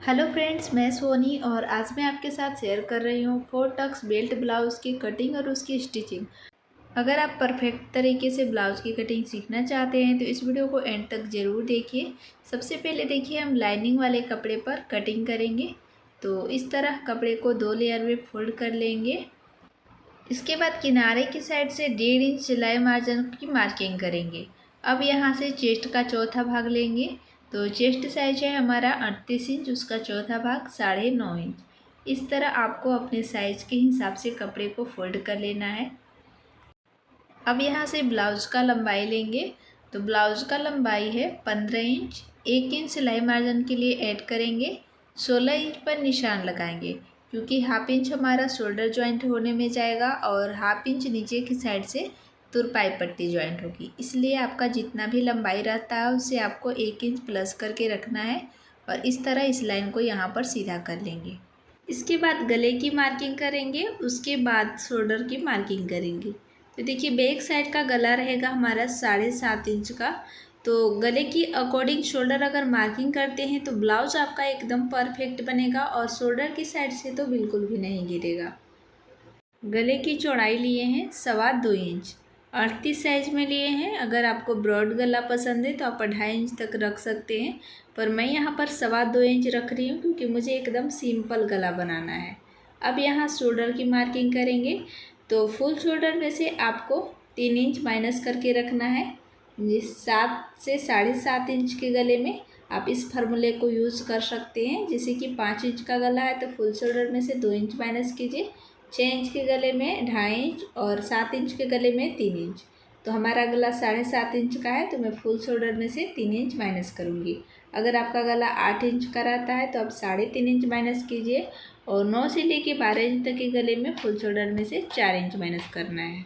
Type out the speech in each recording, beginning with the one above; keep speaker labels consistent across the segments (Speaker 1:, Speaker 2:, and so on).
Speaker 1: Hello friends, मैं सोनी और आज मैं आपके साथ शेयर कर रही हूँ 4 टक्स बेल्ट ब्लाउज़ की कटिंग और उसकी स्टिचिंग। अगर आप परफेक्ट तरीके से ब्लाउज़ की कटिंग सीखना चाहते हैं तो इस वीडियो को एंड तक ज़रूर देखिए। सबसे पहले देखिए हम लाइनिंग वाले कपड़े पर कटिंग करेंगे। तो इस तरह कपड़े को 2 लेयर में फोल्ड कर लेंगे। इसके बाद किनारे की साइड से 1.5 इंच सिलाई मार्जिन की मार्किंग करेंगे। अब यहाँ से चेस्ट का चौथा भाग लेंगे। तो चेस्ट साइज है हमारा 38 इंच, उसका चौथा भाग 9.5 इंच। इस तरह आपको अपने साइज़ के हिसाब से कपड़े को फोल्ड कर लेना है। अब यहाँ से ब्लाउज़ का लंबाई लेंगे। तो ब्लाउज़ का लंबाई है 15 इंच। 1 इंच सिलाई मार्जिन के लिए ऐड करेंगे। 16 इंच पर निशान लगाएंगे क्योंकि हाफ इंच हमारा शोल्डर जॉइंट होने में जाएगा और हाफ इंच नीचे की साइड से तुरपाई पट्टी जॉइंट होगी। इसलिए आपका जितना भी लंबाई रहता है उससे आपको 1 इंच प्लस करके रखना है और इस तरह इस लाइन को यहाँ पर सीधा कर लेंगे। इसके बाद गले की मार्किंग करेंगे, उसके बाद शोल्डर की मार्किंग करेंगे। तो देखिए बैक साइड का गला रहेगा हमारा 7.5 इंच का। तो गले की अकॉर्डिंग शोल्डर अगर मार्किंग करते हैं तो ब्लाउज आपका एकदम परफेक्ट बनेगा और शोल्डर की साइड से तो बिल्कुल भी नहीं गिरेगा। गले की चौड़ाई लिए हैं 2.25 इंच। 38 साइज में लिए हैं। अगर आपको ब्रॉड गला पसंद है तो आप 2.5 इंच तक रख सकते हैं, पर मैं यहाँ पर 2.25 इंच रख रही हूँ क्योंकि मुझे एकदम सिंपल गला बनाना है। अब यहाँ शोल्डर की मार्किंग करेंगे। तो फुल शोल्डर में से आपको 3 इंच माइनस करके रखना है। जिस 7 से 7.5 इंच के गले में आप इस फार्मूले को यूज़ कर सकते हैं। जैसे कि 5 इंच का गला है तो फुल शोल्डर में से 2 इंच माइनस कीजिए। 6 इंच के गले में 2.5 इंच और 7 इंच के गले में 3 इंच। तो हमारा गला 7.5 इंच का है तो मैं फुल शोल्डर में से 3 इंच माइनस करूँगी। अगर आपका गला 8 इंच का रहता है तो आप 3.5 इंच माइनस कीजिए और 9 से लेके 12 इंच तक के गले में फुल शोल्डर में से 4 इंच माइनस करना है।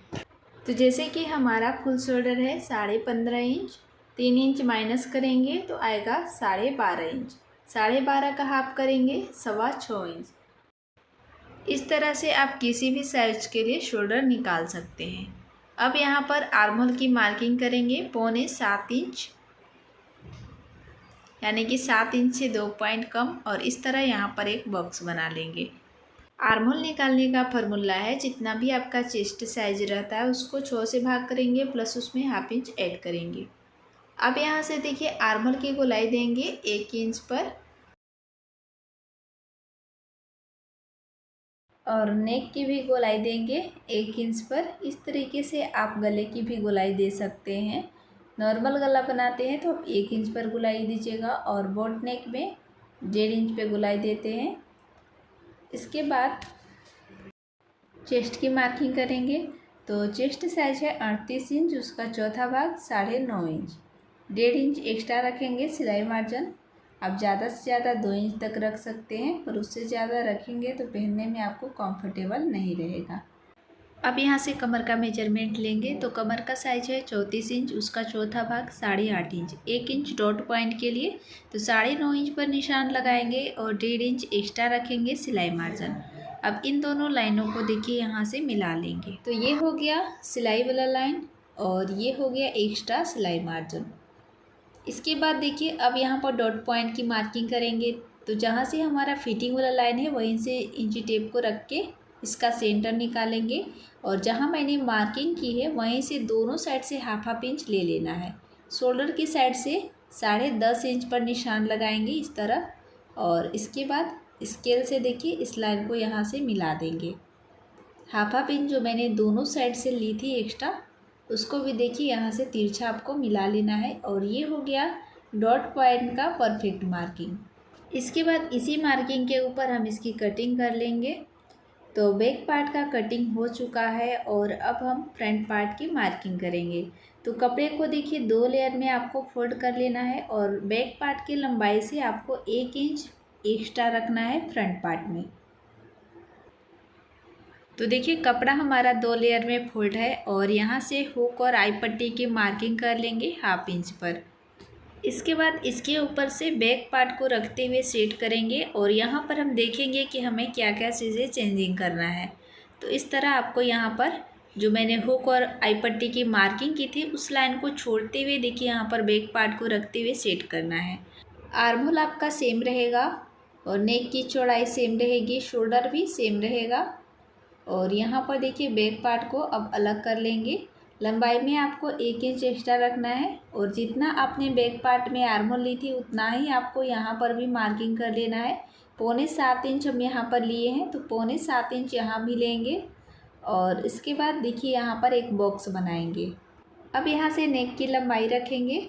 Speaker 1: तो जैसे कि हमारा फुल शोल्डर है 15.5 इंच, 3 इंच माइनस करेंगे तो आएगा 12.5 इंच। 12.5 का हाफ करेंगे 6.25 इंच। इस तरह से आप किसी भी साइज के लिए शोल्डर निकाल सकते हैं। अब यहाँ पर आर्म होल की मार्किंग करेंगे 6.25 इंच, यानी कि 7 इंच से 2 पॉइंट कम, और इस तरह यहाँ पर एक बॉक्स बना लेंगे। आर्म होल निकालने का फॉर्मूला है जितना भी आपका चेस्ट साइज रहता है उसको 6 से भाग करेंगे प्लस उसमें हाफ इंच ऐड करेंगे। अब यहाँ से देखिए आर्म होल की गोलाई देंगे 1 इंच पर और नेक की भी गोलाई देंगे 1 इंच पर। इस तरीके से आप गले की भी गोलाई दे सकते हैं। नॉर्मल गला बनाते हैं तो आप 1 इंच पर गोलाई दीजिएगा और बोट नेक में 1.5 इंच पे गोलाई देते हैं। इसके बाद चेस्ट की मार्किंग करेंगे। तो चेस्ट साइज है 38 इंच, उसका चौथा भाग 9.5 इंच। 1.5 इंच एक्स्ट्रा रखेंगे सिलाई मार्जिन। आप ज़्यादा से ज़्यादा 2 इंच तक रख सकते हैं, पर उससे ज़्यादा रखेंगे तो पहनने में आपको कंफर्टेबल नहीं रहेगा। अब यहाँ से कमर का मेजरमेंट लेंगे। तो कमर का साइज है 34 इंच, उसका चौथा भाग 8.5 इंच। 1 इंच डॉट पॉइंट के लिए तो 9.5 इंच पर निशान लगाएंगे और 1.5 इंच एक्स्ट्रा रखेंगे सिलाई मार्जिन। अब इन दोनों लाइनों को देखिए यहाँ से मिला लेंगे। तो ये हो गया सिलाई वाला लाइन और ये हो गया एक्स्ट्रा सिलाई मार्जिन। इसके बाद देखिए अब यहाँ पर डॉट पॉइंट की मार्किंग करेंगे। तो जहाँ से हमारा फिटिंग वाला लाइन है वहीं से इंची टेप को रख के इसका सेंटर निकालेंगे और जहाँ मैंने मार्किंग की है वहीं से दोनों साइड से हाफ इंच ले लेना है। शोल्डर की साइड से 10.5 इंच पर निशान लगाएंगे इस तरह, और इसके बाद स्केल से देखिए इस लाइन को यहाँ से मिला देंगे। हाफ इंच जो मैंने दोनों साइड से ली थी एक्स्ट्रा, उसको भी देखिए यहाँ से तिरछा आपको मिला लेना है और ये हो गया डॉट पॉइंट का परफेक्ट मार्किंग। इसके बाद इसी मार्किंग के ऊपर हम इसकी कटिंग कर लेंगे। तो बैक पार्ट का कटिंग हो चुका है और अब हम फ्रंट पार्ट की मार्किंग करेंगे। तो कपड़े को देखिए 2 लेयर में आपको फोल्ड कर लेना है और बैक पार्ट की लंबाई से आपको 1 इंच एक्स्ट्रा रखना है फ्रंट पार्ट में। तो देखिए कपड़ा हमारा 2 लेयर में फोल्ड है और यहाँ से हुक और आई पट्टी की मार्किंग कर लेंगे हाफ इंच पर। इसके बाद इसके ऊपर से बैक पार्ट को रखते हुए सेट करेंगे और यहाँ पर हम देखेंगे कि हमें क्या क्या चीज़ें चेंजिंग करना है। तो इस तरह आपको यहाँ पर जो मैंने हुक और आई पट्टी की मार्किंग की थी उस लाइन को छोड़ते हुए देखिए यहाँ पर बैक पार्ट को रखते हुए सेट करना है। आर्म होल आपका सेम रहेगा और नेक की चौड़ाई सेम रहेगी, शोल्डर भी सेम रहेगा। और यहाँ पर देखिए बैक पार्ट को अब अलग कर लेंगे। लंबाई में आपको 1 इंच एक्स्ट्रा रखना है और जितना आपने बैक पार्ट में आर्मोल ली थी उतना ही आपको यहाँ पर भी मार्किंग कर लेना है। 6.25 इंच हम यहाँ पर लिए हैं, तो 6.25 इंच यहाँ भी लेंगे। और इसके बाद देखिए यहाँ पर एक बॉक्स बनाएंगे। अब यहाँ से नेक की लंबाई रखेंगे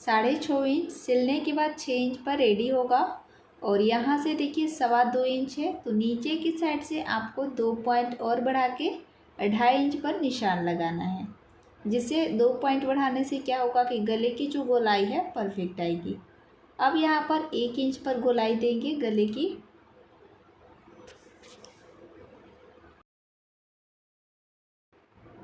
Speaker 1: 6.5 इंच, सिलने के बाद 6 इंच पर रेडी होगा। और यहाँ से देखिए 2.25 इंच है, तो नीचे की साइड से आपको 2 पॉइंट और बढ़ा के 2.5 इंच पर निशान लगाना है। जिससे 2 पॉइंट बढ़ाने से क्या होगा कि गले की जो गोलाई है परफेक्ट आएगी। अब यहाँ पर 1 इंच पर गोलाई देंगे गले की।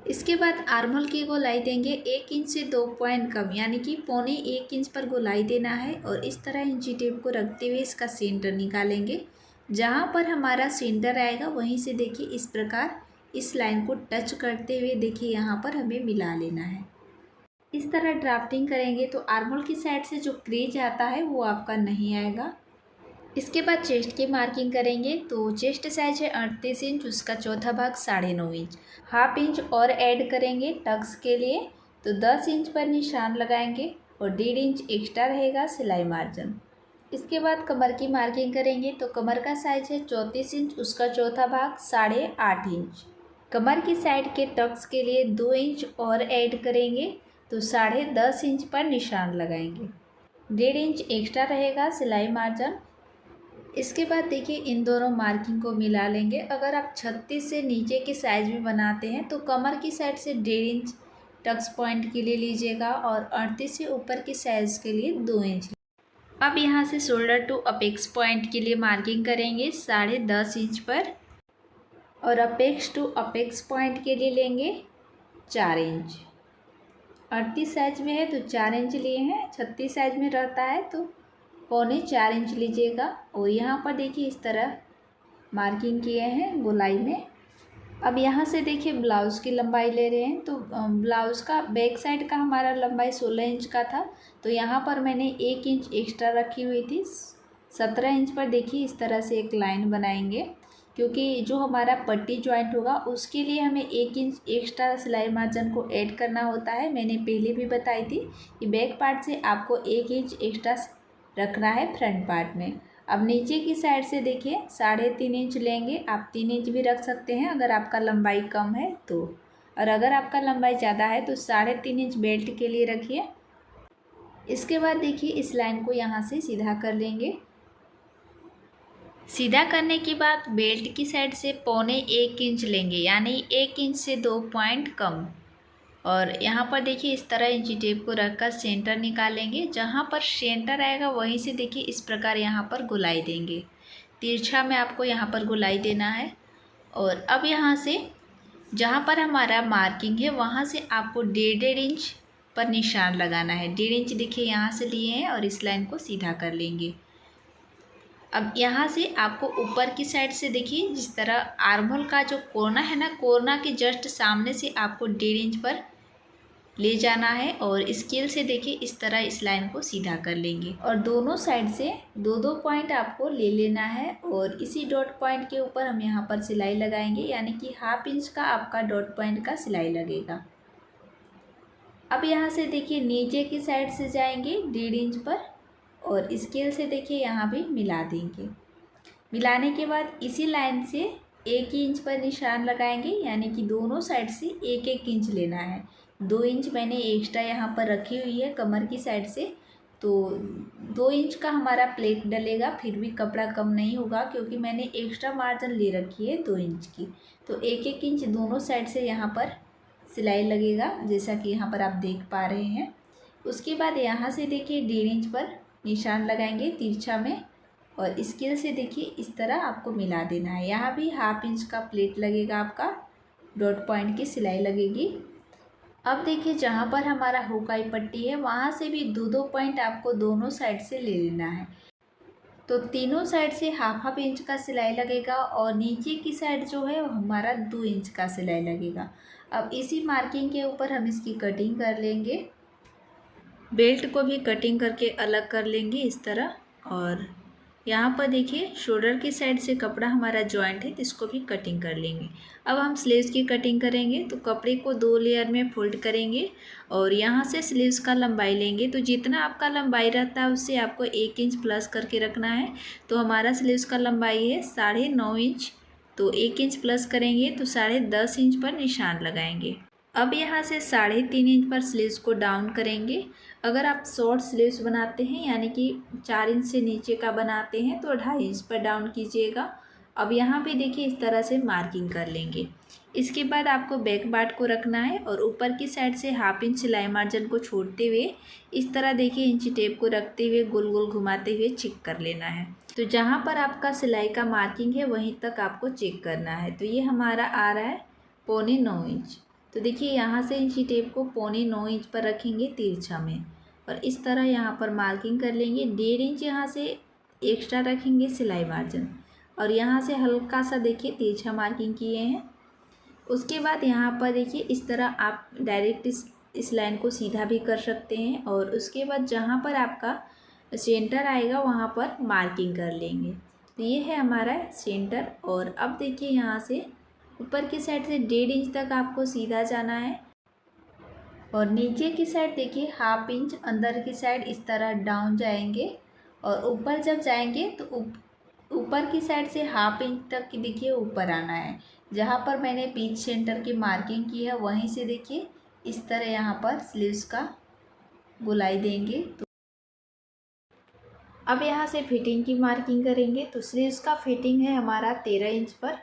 Speaker 1: इसके बाद आर्महोल की गोलाई देंगे 1 इंच से 2 पॉइंट कम, यानी कि 1.25 इंच पर गोलाई देना है। और इस तरह इंची टेप को रखते हुए इसका सेंटर निकालेंगे। जहाँ पर हमारा सेंटर आएगा वहीं से देखिए इस प्रकार इस लाइन को टच करते हुए देखिए यहाँ पर हमें मिला लेना है। इस तरह ड्राफ्टिंग करेंगे तो आर्महोल की साइड से जो क्रीज आता है वो आपका नहीं आएगा। इसके बाद चेस्ट की मार्किंग करेंगे, तो चेस्ट साइज है 38 इंच, उसका चौथा भाग 9.5 इंच। हाफ इंच और ऐड करेंगे टक्स के लिए, तो 10 इंच पर निशान लगाएंगे और 1.5 इंच एक्स्ट्रा रहेगा सिलाई मार्जिन। इसके बाद कमर की मार्किंग करेंगे, तो कमर का साइज है 34 इंच, उसका चौथा भाग 8.5 इंच। कमर की साइड के टक्स के लिए 2 इंच और ऐड करेंगे, तो 10.5 इंच पर निशान लगाएंगे। 1.5 इंच एक्स्ट्रा रहेगा सिलाई मार्जिन। इसके बाद देखिए इन दोनों मार्किंग को मिला लेंगे। अगर आप 36 से नीचे के साइज में बनाते हैं तो कमर की साइड से 1.5 इंच टक्स पॉइंट के लिए लीजिएगा और 38 से ऊपर के साइज के लिए 2 इंच। अब यहाँ से शोल्डर टू अपेक्स पॉइंट के लिए मार्किंग करेंगे 10.5 इंच पर, और अपेक्स टू अपेक्स पॉइंट के लिए लेंगे 4 इंच। 38 साइज में है तो 4 इंच लिए हैं, 36 साइज में रहता है तो 4.25 इंच लीजिएगा। और यहाँ पर देखिए इस तरह मार्किंग किए हैं गोलाई में। अब यहाँ से देखिए ब्लाउज़ की लंबाई ले रहे हैं, तो ब्लाउज़ का बैक साइड का हमारा लंबाई 16 इंच का था, तो यहाँ पर मैंने 1 इंच एक्स्ट्रा रखी हुई थी। 17 इंच पर देखिए इस तरह से एक लाइन बनाएंगे, क्योंकि जो हमारा पट्टी जॉइंट होगा उसके लिए हमें 1 इंच एक्स्ट्रा सिलाई मार्जिन को ऐड करना होता है। मैंने पहले भी बताई थी कि बैक पार्ट से आपको 1 इंच एक्स्ट्रा रखना है फ्रंट पार्ट में। अब नीचे की साइड से देखिए 3.5 इंच लेंगे, आप 3 इंच भी रख सकते हैं अगर आपका लंबाई कम है तो, और अगर आपका लंबाई ज़्यादा है तो 3.5 इंच बेल्ट के लिए रखिए। इसके बाद देखिए इस लाइन को यहाँ से सीधा कर लेंगे। सीधा करने के बाद बेल्ट की साइड से 1.25 इंच लेंगे, यानी 1 इंच से 2 पॉइंट कम। और यहाँ पर देखिए इस तरह इंची टेप को रखकर सेंटर निकालेंगे। जहाँ पर सेंटर आएगा वहीं से देखिए इस प्रकार यहाँ पर गोलाई देंगे। तिरछा में आपको यहाँ पर गोलाई देना है। और अब यहाँ से जहाँ पर हमारा मार्किंग है वहाँ से आपको 1.5 इंच पर निशान लगाना है। 1.5 इंच देखिए यहाँ से लिए हैं और इस लाइन को सीधा कर लेंगे। अब यहाँ से आपको ऊपर की साइड से देखिए जिस तरह आर्महोल का जो कोना है ना, कोना के जस्ट सामने से आपको 1.5 इंच पर ले जाना है और स्केल से देखिए इस तरह इस लाइन को सीधा कर लेंगे। और दोनों साइड से 2-2 पॉइंट आपको ले लेना है और इसी डॉट पॉइंट के ऊपर हम यहाँ पर सिलाई लगाएंगे, यानी कि 1/2 इंच का आपका डॉट पॉइंट का सिलाई लगेगा। अब यहाँ से देखिए नीचे की साइड से जाएंगे 1.5 इंच पर और स्केल से देखिए यहाँ भी मिला देंगे। मिलाने के बाद इसी लाइन से 1 इंच पर निशान लगाएंगे, यानी कि दोनों साइड से 1-1 इंच लेना है। 2 इंच मैंने एक्स्ट्रा यहाँ पर रखी हुई है कमर की साइड से, तो 2 इंच का हमारा प्लेट डलेगा, फिर भी कपड़ा कम नहीं होगा क्योंकि मैंने एक्स्ट्रा मार्जिन ले रखी है 2 इंच की। तो 1-1 इंच दोनों साइड से यहाँ पर सिलाई लगेगा, जैसा कि यहाँ पर आप देख पा रहे हैं। उसके बाद यहाँ से देखिए 1.5 इंच पर निशान लगाएंगे तिरछा में और स्केल से देखिए इस तरह आपको मिला देना है। यहाँ भी 1/2 इंच का प्लेट लगेगा, आपका डॉट पॉइंट की सिलाई लगेगी। अब देखिए जहाँ पर हमारा हुकाई पट्टी है वहाँ से भी 2-2 पॉइंट आपको दोनों साइड से ले लेना है। तो तीनों साइड से 1/2 इंच का सिलाई लगेगा और नीचे की साइड जो है वो हमारा 2 इंच का सिलाई लगेगा। अब इसी मार्किंग के ऊपर हम इसकी कटिंग कर लेंगे। बेल्ट को भी कटिंग करके अलग कर लेंगे इस तरह। और यहाँ पर देखिए शोल्डर की साइड से कपड़ा हमारा जॉइंट है तो इसको भी कटिंग कर लेंगे। अब हम स्लीव्स की कटिंग करेंगे तो कपड़े को 2 लेयर में फोल्ड करेंगे और यहाँ से स्लीव्स का लंबाई लेंगे। तो जितना आपका लंबाई रहता है उससे आपको 1 इंच प्लस करके रखना है। तो हमारा स्लीव्स का लंबाई है 9.5 इंच, तो 1 इंच प्लस करेंगे तो 10.5 इंच पर निशान लगाएंगे। अब यहाँ से 3.5 इंच पर स्लीव्स को डाउन करेंगे। अगर आप शॉर्ट स्लीव्स बनाते हैं यानी कि 4 इंच से नीचे का बनाते हैं तो 2.5 इंच पर डाउन कीजिएगा। अब यहाँ पे देखिए इस तरह से मार्किंग कर लेंगे। इसके बाद आपको बैक पार्ट को रखना है और ऊपर की साइड से 1/2 इंच सिलाई मार्जिन को छोड़ते हुए इस तरह देखिए इंची टेप को रखते हुए गोल गोल घुमाते हुए चेक कर लेना है। तो जहाँ पर आपका सिलाई का मार्किंग है वहीं तक आपको चेक करना है। तो ये हमारा आ रहा है 9.25 इंच। तो देखिए यहाँ से इंची टेप को 9.25 इंच पर रखेंगे तिरछा में और इस तरह यहाँ पर मार्किंग कर लेंगे। 1.5 इंच यहाँ से एक्स्ट्रा रखेंगे सिलाई मार्जिन और यहाँ से हल्का सा देखिए तिरछा मार्किंग किए हैं। उसके बाद यहाँ पर देखिए इस तरह आप डायरेक्ट इस लाइन को सीधा भी कर सकते हैं और उसके बाद जहाँ पर आपका सेंटर आएगा वहाँ पर मार्किंग कर लेंगे। तो ये है हमारा सेंटर। और अब देखिए यहाँ से ऊपर की साइड से 1.5 इंच तक आपको सीधा जाना है और नीचे की साइड देखिए 1/2 इंच अंदर की साइड इस तरह डाउन जाएंगे और ऊपर जब जाएंगे तो ऊपर की साइड से 1/2 इंच तक की देखिए ऊपर आना है। जहाँ पर मैंने पिच सेंटर की मार्किंग की है वहीं से देखिए इस तरह यहाँ पर स्लीव्स का गोलाई देंगे। तो अब यहाँ से फिटिंग की मार्किंग करेंगे। तो स्लीव्स का फिटिंग है हमारा 13 इंच पर,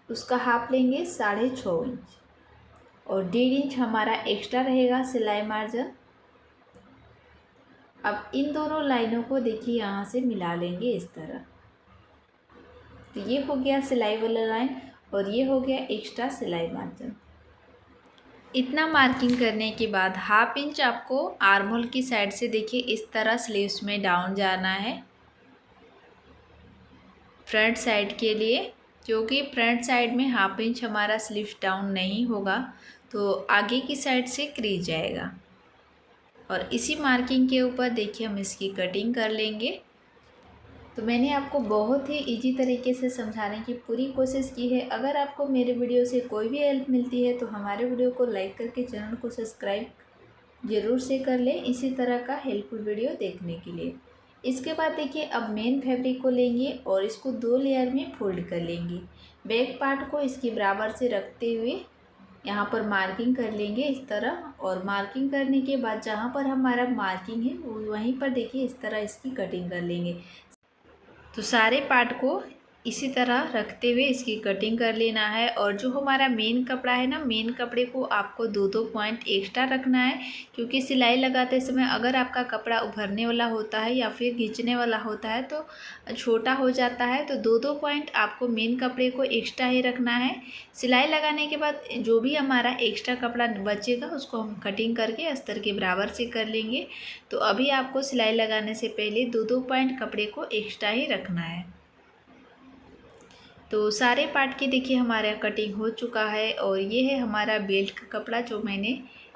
Speaker 1: उसका हाफ लेंगे 6.5 इंच और 1.5 इंच हमारा एक्स्ट्रा रहेगा सिलाई मार्जिन। अब इन दोनों लाइनों को देखिए यहाँ से मिला लेंगे इस तरह। तो ये हो गया सिलाई वाला लाइन और ये हो गया एक्स्ट्रा सिलाई मार्जिन। इतना मार्किंग करने के बाद 1/2 इंच आपको आर्म होल की साइड से देखिए इस तरह स्लीव्स में डाउन जाना है फ्रंट साइड के लिए, क्योंकि फ्रंट साइड में 1/2 इंच हमारा स्लीव्स डाउन नहीं होगा तो आगे की साइड से क्रीज जाएगा। और इसी मार्किंग के ऊपर देखिए हम इसकी कटिंग कर लेंगे। तो मैंने आपको बहुत ही इजी तरीके से समझाने की पूरी कोशिश की है। अगर आपको मेरे वीडियो से कोई भी हेल्प मिलती है तो हमारे वीडियो को लाइक करके चैनल को सब्सक्राइब ज़रूर से कर लें इसी तरह का हेल्पफुल वीडियो देखने के लिए। इसके बाद देखिए अब मेन फैब्रिक को लेंगे और इसको 2 लेयर में फोल्ड कर लेंगे। बैक पार्ट को इसके बराबर से रखते हुए यहाँ पर मार्किंग कर लेंगे इस तरह। और मार्किंग करने के बाद जहाँ पर हमारा मार्किंग है वहीं पर देखिए इस तरह इसकी कटिंग कर लेंगे। तो सारे पार्ट को इसी तरह रखते हुए इसकी कटिंग कर लेना है। और जो हमारा मेन कपड़ा है ना, मेन कपड़े को आपको 2-2 पॉइंट एक्स्ट्रा रखना है, क्योंकि सिलाई लगाते समय अगर आपका कपड़ा उभरने वाला होता है या फिर खींचने वाला होता है तो छोटा हो जाता है। तो 2-2 पॉइंट आपको मेन कपड़े को एक्स्ट्रा ही रखना है। सिलाई लगाने के बाद जो भी हमारा एक्स्ट्रा कपड़ा बचेगा उसको हम कटिंग करके अस्तर के बराबर से कर लेंगे। तो अभी आपको सिलाई लगाने से पहले 2-2 पॉइंट कपड़े को एक्स्ट्रा ही रखना है। तो सारे पार्ट की देखिए हमारा कटिंग हो चुका है और ये है हमारा बेल्ट का कपड़ा जो मैंने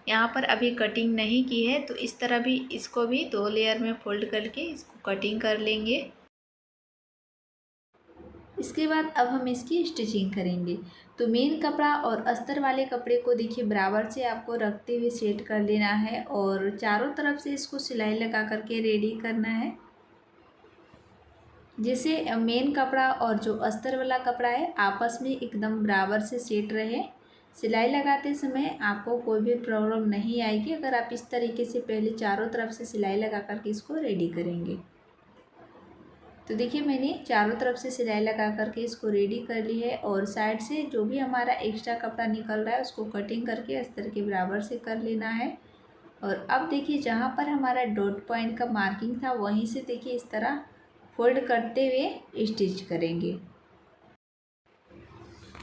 Speaker 1: यहाँ पर अभी कटिंग नहीं की है। तो इस तरह भी इसको भी 2 लेयर में फोल्ड करके इसको कटिंग कर लेंगे। इसके बाद अब हम इसकी स्टिचिंग करेंगे। तो मेन कपड़ा और अस्तर वाले कपड़े को देखिए बराबर से आपको रखते हुए सेट कर लेना है और चारों तरफ से इसको सिलाई लगा करके रेडी करना है, जैसे मेन कपड़ा और जो अस्तर वाला कपड़ा है आपस में एकदम बराबर से सेट रहे। सिलाई लगाते समय आपको कोई भी प्रॉब्लम नहीं आएगी अगर आप इस तरीके से पहले चारों तरफ से सिलाई लगा करके इसको रेडी करेंगे। तो देखिए मैंने चारों तरफ से सिलाई लगा करके इसको रेडी कर ली है और साइड से जो भी हमारा एक्स्ट्रा कपड़ा निकल रहा है उसको कटिंग करके अस्तर के बराबर से कर लेना है। और अब देखिए जहाँ पर हमारा डॉट पॉइंट का मार्किंग था वहीं से देखिए इस तरह फोल्ड करते हुए स्टिच करेंगे।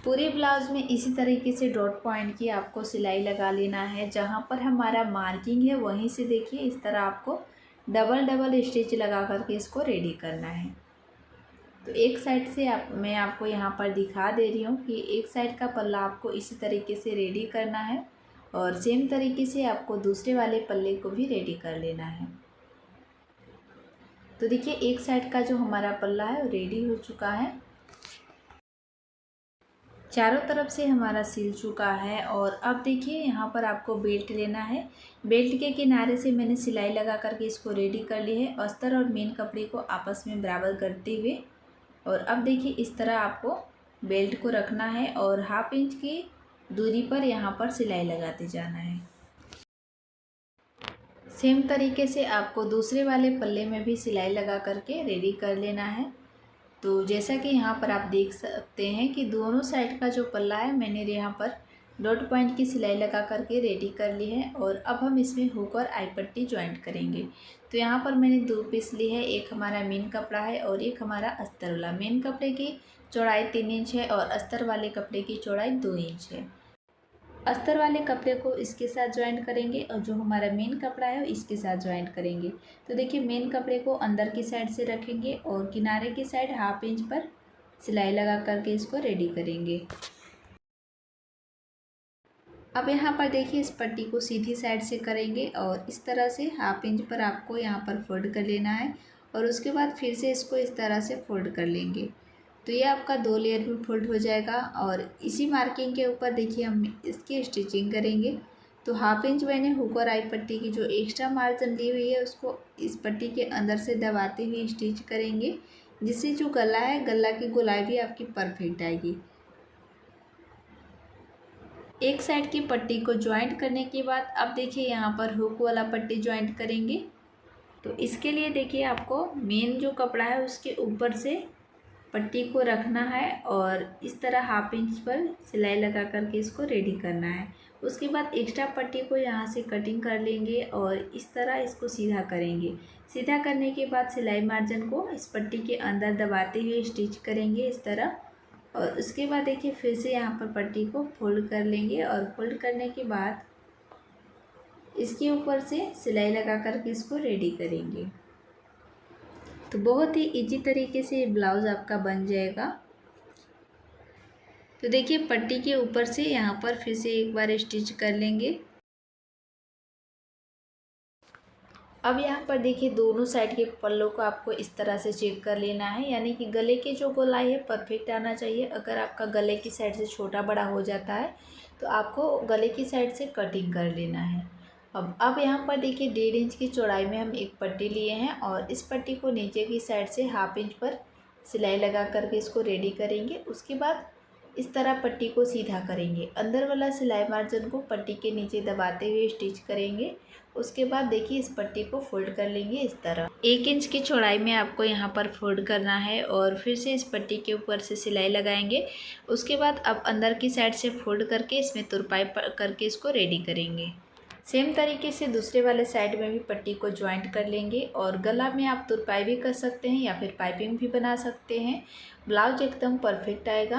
Speaker 1: पूरे ब्लाउज में इसी तरीके से डॉट पॉइंट की आपको सिलाई लगा लेना है। जहाँ पर हमारा मार्किंग है वहीं से देखिए इस तरह आपको डबल स्टिच लगा करके इसको रेडी करना है। तो एक साइड से मैं आपको यहाँ पर दिखा दे रही हूँ कि एक साइड का पल्ला आपको इसी तरीके से रेडी करना है और सेम तरीके से आपको दूसरे वाले पल्ले को भी रेडी कर लेना है। तो देखिए एक साइड का जो हमारा पल्ला है वो रेडी हो चुका है। चारों तरफ से हमारा सिल चुका है। और अब देखिए यहाँ पर आपको बेल्ट लेना है। बेल्ट के किनारे से मैंने सिलाई लगा करके इसको रेडी कर ली है, अस्तर और मेन कपड़े को आपस में बराबर करते हुए। और अब देखिए इस तरह आपको बेल्ट को रखना है और 1/2 इंच की दूरी पर यहाँ पर सिलाई लगाते जाना है। सेम तरीके से आपको दूसरे वाले पल्ले में भी सिलाई लगा करके रेडी कर लेना है। तो जैसा कि यहाँ पर आप देख सकते हैं कि दोनों साइड का जो पल्ला है मैंने यहाँ पर डॉट पॉइंट की सिलाई लगा करके रेडी कर ली है। और अब हम इसमें हुक और आई पट्टी ज्वाइंट करेंगे। तो यहाँ पर मैंने 2 पीस ली है, एक हमारा मेन कपड़ा है और एक हमारा अस्तर वाला। मेन कपड़े की चौड़ाई 3 इंच है और अस्तर वाले कपड़े की चौड़ाई 2 इंच है। अस्तर वाले कपड़े को इसके साथ ज्वाइंट करेंगे और जो हमारा मेन कपड़ा है इसके साथ ज्वाइंट करेंगे। तो देखिए मेन कपड़े को अंदर की साइड से रखेंगे और किनारे की साइड 1/2 इंच पर सिलाई लगा करके इसको रेडी करेंगे। अब यहाँ पर देखिए इस पट्टी को सीधी साइड से करेंगे और इस तरह से 1/2 इंच पर आपको यहाँ पर फोल्ड कर लेना है और उसके बाद फिर से इसको इस तरह से फोल्ड कर लेंगे। तो ये आपका 2 लेयर में फोल्ड हो जाएगा। और इसी मार्किंग के ऊपर देखिए हम इसकी स्टिचिंग करेंगे। तो 1/2 इंच मैंने हुक और आई पट्टी की जो एक्स्ट्रा मार्जिन ली हुई है उसको इस पट्टी के अंदर से दबाते हुए स्टिच करेंगे, जिससे जो गला है गला की गोलाई भी आपकी परफेक्ट आएगी। एक साइड की पट्टी को ज्वाइंट करने के बाद अब देखिए यहाँ पर हुक वाला पट्टी ज्वाइंट करेंगे। तो इसके लिए देखिए आपको मेन जो कपड़ा है उसके ऊपर से पट्टी को रखना है और इस तरह 1/2 इंच पर सिलाई लगा करके इसको रेडी करना है। उसके बाद एक्स्ट्रा पट्टी को यहाँ से कटिंग कर लेंगे और इस तरह इसको सीधा करेंगे। सीधा करने के बाद सिलाई मार्जिन को इस पट्टी के अंदर दबाते हुए स्टिच करेंगे इस तरह। और उसके बाद देखिए फिर से यहाँ पर पट्टी को फोल्ड कर लेंगे और फोल्ड करने के बाद इसके ऊपर से सिलाई लगा करके इसको रेडी करेंगे। तो बहुत ही इजी तरीके से ये ब्लाउज़ आपका बन जाएगा। तो देखिए पट्टी के ऊपर से यहाँ पर फिर से एक बार स्टिच कर लेंगे। अब यहाँ पर देखिए दोनों साइड के पल्लों को आपको इस तरह से चेक कर लेना है, यानी कि गले की जो गोलाई है परफेक्ट आना चाहिए। अगर आपका गले की साइड से छोटा बड़ा हो जाता है तो आपको गले की साइड से कटिंग कर लेना है। अब यहाँ पर देखिए 1.5 इंच की चौड़ाई में हम एक पट्टी लिए हैं और इस पट्टी को नीचे की साइड से 1/2 इंच पर सिलाई लगा करके इसको रेडी करेंगे। उसके बाद इस तरह पट्टी को सीधा करेंगे। अंदर वाला सिलाई मार्जिन को पट्टी के नीचे दबाते हुए स्टिच करेंगे। उसके बाद देखिए इस पट्टी को फोल्ड कर लेंगे इस तरह। 1 इंच की चौड़ाई में आपको यहाँ पर फोल्ड करना है और फिर से इस पट्टी के ऊपर से सिलाई लगाएंगे। उसके बाद अब अंदर की साइड से फोल्ड करके इसमें तुरपाई करके इसको रेडी करेंगे। सेम तरीके से दूसरे वाले साइड में भी पट्टी को ज्वाइंट कर लेंगे और गला में आप तुरपाई भी कर सकते हैं या फिर पाइपिंग भी बना सकते हैं। ब्लाउज एकदम परफेक्ट आएगा।